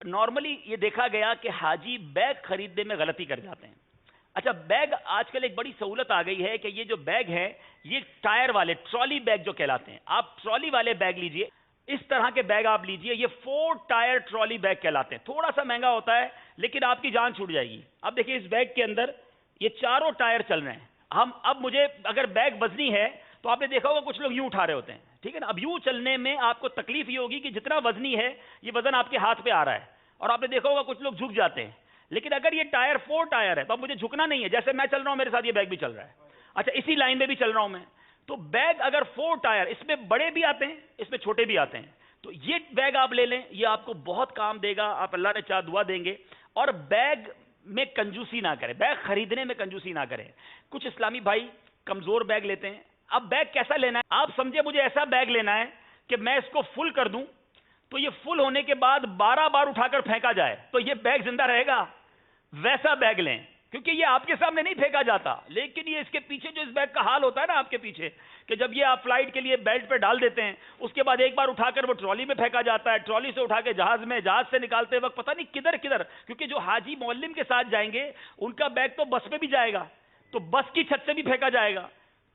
Normally یہ دیکھا گیا کہ حاجی بیگ خریدنے میں غلطی کر جاتے ہیں. اچھا, بیگ آج کل ایک بڑی سہولت آ گئی ہے کہ یہ جو بیگ ہیں یہ ٹائر والے ٹرالی بیگ جو کہلاتے ہیں. آپ ٹرالی والے بیگ لیجئے, اس طرح کے بیگ آپ لیجئے, یہ 4 ٹائر ٹرالی بیگ کہلاتے ہیں. تھوڑا سا مہنگا ہوتا ہے لیکن آپ کی جان چھوٹ جائے گی. اب دیکھیں اس بیگ کے اندر یہ چاروں ٹائر چل رہے ہیں. اب مجھے اگر بیگ وزنی ہے تو آپ نے دیکھا ہوگا کچھ لوگ یوں اٹھا رہے ہوتے ہیں, ٹھیک ہے نا. اب یوں چلنے میں آپ کو تکلیف یہ ہوگی کہ جتنا وزنی ہے یہ وزن آپ کے ہاتھ پہ آ رہا ہے, اور آپ نے دیکھا ہوگا کچھ لوگ جھک جاتے ہیں. لیکن اگر یہ ٹائر 4 ٹائر ہے تو اب مجھے جھکنا نہیں ہے, جیسے میں چل رہا ہوں میرے ساتھ یہ بیگ بھی چل رہا ہے. اچھا, اسی لائن میں بھی چل رہا ہوں میں, تو بیگ اگر 4 ٹائر, اس میں بڑے بھی آتے ہیں اس میں چھوٹے بھی آتے ہیں, تو یہ بیگ آپ لے لیں, یہ آپ کو بہت کام دے گا. آپ اللہ نے چاہ دعا دیں گے. اور بیگ میں کنجوسی نہ کریں, بیگ خریدنے میں کنجوسی نہ کریں. کچھ اسلامی بھائی کمزور بیگ لیتے ہیں. اب بیگ کیسا لینا ہے, آپ سمجھے مجھے ایسا بیگ لینا ہے کہ میں اس کو فل کر دوں تو یہ فل ہونے کے بعد 12 بار اٹھا کر پھینکا جائے تو یہ بیگ زندہ رہے گا. ویسا بیگ لیں, کیونکہ یہ آپ کے سامنے نہیں پھینکا جاتا, لیکن یہ اس کے پیچھے جو اس بیگ کا حال ہوتا ہے نا آپ کے پیچھے, کہ جب یہ آپ فلائٹ کے لیے بیلٹ پہ ڈال دیتے ہیں اس کے بعد ایک بار اٹھا کر وہ ٹرالی میں پھینکا جاتا ہے, ٹرالی سے اٹھا کے جہاز میں, جہاز سے نکالتے وقت پتہ نہیں کدھر کدھر, کیونکہ جو حاجی معلم کے ساتھ جائیں گے ان کا بیگ تو بس پہ بھی جائے گا, تو بس کی چھت سے بھی پھینکا جائے گا.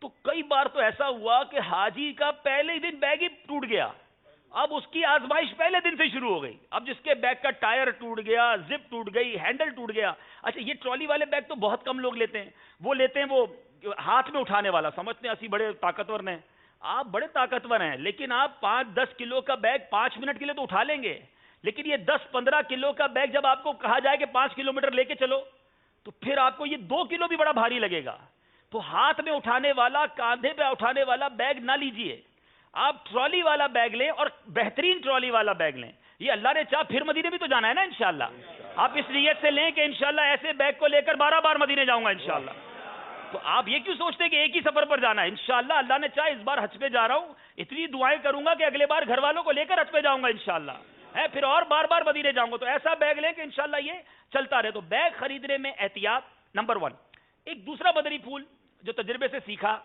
تو کئی بار تو ایسا ہوا کہ حاجی کا پہلے ہی دن بیگ ہی ٹوٹ گیا. اب اس کی آزمائش پہلے دن سے شروع ہو گئی. اب جس کے بیگ کا ٹائر ٹوٹ گیا, زپ ٹوٹ گئی, ہینڈل ٹوٹ گیا. اچھا, یہ ٹرالی والے بیگ تو بہت کم لوگ لیتے ہیں. وہ لیتے ہیں وہ ہاتھ میں اٹھانے والا, سمجھتے ہیں اسی بڑے طاقتور ہیں. آپ بڑے طاقتور ہیں لیکن آپ 5-10 کلو کا بیگ 5 منٹ کے لیے تو اٹھا لیں گے, لیکن یہ 10-15 کلو کا بیگ جب آپ کو کہا جائے کہ 5 کلومیٹر لے کے چلو تو پھر آپ کو یہ 2 کلو بھی بڑا بھاری لگے گا. تو ہاتھ میں اٹھانے والا, کاندھے پہ اٹھانے والا بیگ نہ لیجئے, آپ ٹرالی والا بیگ لیں, اور بہترین ٹرالی والا بیگ لیں. یہ اللہ نے چاہ پھر مدینے بھی تو جانا ہے نا انشاءاللہ. آپ اس نیت سے لیں کہ انشاءاللہ ایسے بیگ کو لے کر 12 بار مدینے جاؤں گا انشاءاللہ. تو آپ یہ کیوں سوچتے کہ ایک ہی سفر پر جانا ہے؟ انشاءاللہ اللہ نے چاہ اس بار حج پہ جا رہا ہوں, اتنی دعائیں کروں گا کہ اگلے بار گھر والوں کو لے کر حج پہ جاؤں گا انشاءاللہ, پھر اور بار بار مدینے جاؤں گا. تو ایسا بیگ لیں کہ انشاءاللہ یہ چلتا رہے. تو بیگ خریدنے میں احتیاط نمبر 1. ایک دوسرا مدنی پھول جو تجربے سے سیکھا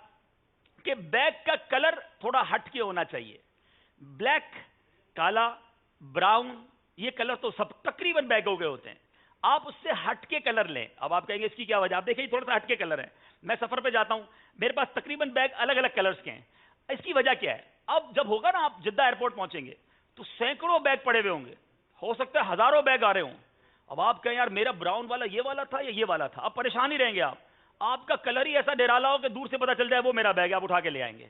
کہ بیگ کا کلر تھوڑا ہٹ کے ہونا چاہیے. بلیک, کالا, براؤن, یہ کلر تو سب تقریباً بیگوں کے ہوتے ہیں. آپ اس سے ہٹ کے کلر لیں. اب آپ کہیں گے اس کی کیا وجہ؟ آپ دیکھیں تھوڑا سا ہٹ کے کلر ہے. میں سفر پہ جاتا ہوں, میرے پاس تقریباً بیگ الگ الگ کلرز کے ہیں. اس کی وجہ کیا ہے؟ اب جب ہوگا نا آپ جدہ ایئرپورٹ پہنچیں گے تو سینکڑوں بیگ پڑے ہوئے ہوں گے, ہو سکتا ہے ہزاروں بیگ آ رہے ہوں. اب آپ کہیں یار میرا براؤن والا یہ والا تھا یا یہ والا تھا, اب پریشان ہی رہیں گے آپ. آپ کا کلر ہی ایسا ڈرالا ہو کہ دور سے پتہ چل جائے وہ میرا بیگ ہے, آپ اٹھا کے لے آئیں گے.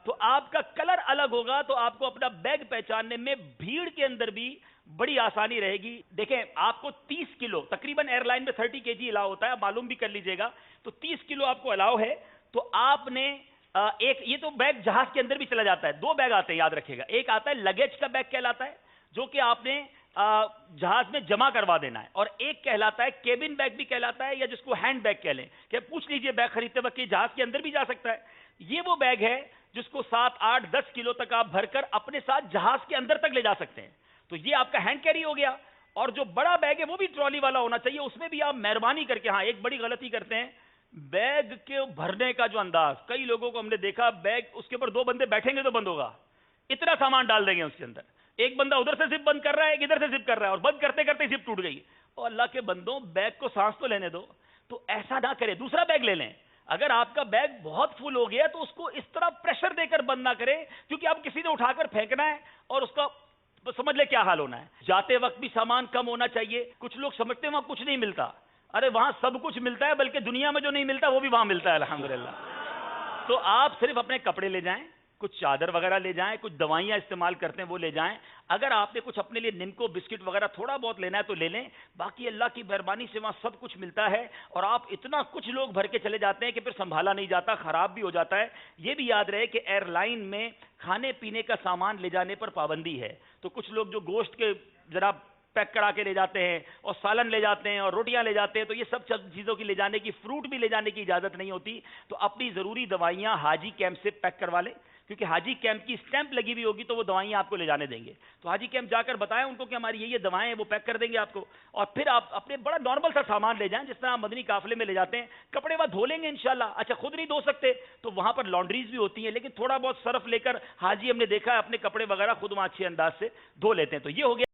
تو آپ کا کلر الگ ہوگا تو آپ کو اپنا بیگ پہچاننے میں بھیڑ کے اندر بھی بڑی آسانی رہے گی. دیکھیں آپ کو 30 کلو تقریباً ایئر لائن میں 30 kg الاؤ ہوتا ہے, معلوم بھی کر لیجئے گا. تو 30 کلو آپ کو الاؤ ہے, تو آپ نے ایک, یہ تو بیگ جہاز کے اندر بھی چلا جاتا ہے. 2 بیگ آتے ہیں یاد رکھے گا. ایک آتا ہے لگیج کا بیگ کہلاتا ہے جو کہ آپ نے جہاز میں جمع کروا دینا ہے, اور ایک کہلاتا ہے کیبن بیگ بھی کہلاتا ہے, یا جس کو ہینڈ بیگ کہہ لیں, کہ پوچھ لیجئے بیگ خریدتے وقت کہ جہاز کے اندر بھی جا سکتا ہے. یہ وہ بیگ ہے جس کو 7-8-10 کلو تک آپ بھر کر اپنے ساتھ جہاز کے اندر تک لے جا سکتے ہیں. تو یہ آپ کا ہینڈ کیری ہو گیا. اور جو بڑا بیگ ہے وہ بھی ٹرالی والا ہونا چاہیے. اس میں بھی آپ مہربانی کر کے, ہاں ایک بڑی غلطی کرتے ہیں, بیگ کے بھرنے کا جو انداز, کئی لوگوں کو ہم نے دیکھا بیگ اس کے اوپر 2 بندے بیٹھیں گے تو بند ہوگا, اتنا سامان ڈال دیں گے اس کے اندر. ایک بندہ ادھر سے زپ بند کر رہا ہے, ایک ادھر سے زپ کر رہا ہے, اور بند کرتے کرتے زپ ٹوٹ گئی. اور اللہ کے بندوں بیگ کو سانس تو لینے دو. تو ایسا نہ کرے, دوسرا بیگ لے لیں. اگر آپ کا بیگ بہت فل ہو گیا تو اس کو اس طرح پریشر دے کر بند نہ کریں, کیونکہ اب کسی نے اٹھا کر پھینکنا ہے اور اس کا سمجھ لے کیا حال ہونا ہے. جاتے وقت بھی سامان کم ہونا چاہیے. کچھ لوگ سمجھتے ہیں وہاں کچھ نہیں ملتا, ارے وہاں سب کچھ ملتا ہے, بلکہ دنیا میں جو نہیں ملتا وہ بھی وہاں ملتا ہے الحمدللہ. تو آپ صرف اپنے کپڑے لے جائیں, کچھ چادر وغیرہ لے جائیں, کچھ دوائیاں استعمال کرتے ہیں وہ لے جائیں. اگر آپ نے کچھ اپنے لیے نمکو بسکٹ وغیرہ تھوڑا بہت لینا ہے تو لے لیں. باقی اللہ کی مہربانی سے وہاں سب کچھ ملتا ہے, اور آپ اتنا کچھ لوگ بھر کے چلے جاتے ہیں کہ پھر سنبھالا نہیں جاتا, خراب بھی ہو جاتا ہے. یہ بھی یاد رہے کہ ایئر لائن میں کھانے پینے کا سامان لے جانے پر پابندی ہے. تو کچھ لوگ جو گوشت کے جناب پیک کرا کے لے جاتے ہیں, اور سالن لے جاتے ہیں, اور روٹیاں لے جاتے ہیں, تو یہ سب چیزوں کی لے جانے کی, فروٹ بھی لے جانے کی اجازت نہیں ہوتی. تو اپنی ضروری دوائیاں حاجی کیمپ سے پیک کروا لیں, کیونکہ حاجی کیمپ کی اسٹیمپ لگی ہوئی ہوگی تو وہ دوائیاں آپ کو لے جانے دیں گے. تو حاجی کیمپ جا کر بتائیں ان کو کہ ہماری یہ دوائیں ہیں, وہ پیک کر دیں گے آپ کو. اور پھر آپ اپنے بڑا نارمل سا سامان لے جائیں, جس طرح مدنی قافلے میں لے جاتے ہیں. کپڑے وہاں دھو لیں گے انشاءاللہ. اچھا خود نہیں دھو سکتے تو وہاں پر لانڈریز بھی ہوتی ہیں, لیکن تھوڑا بہت سرف لے کر حاجی ہم نے دیکھا ہے اپنے کپڑے وغیرہ خود وہاں اچھے انداز سے دھو لیتے ہیں. تو یہ ہو گیا.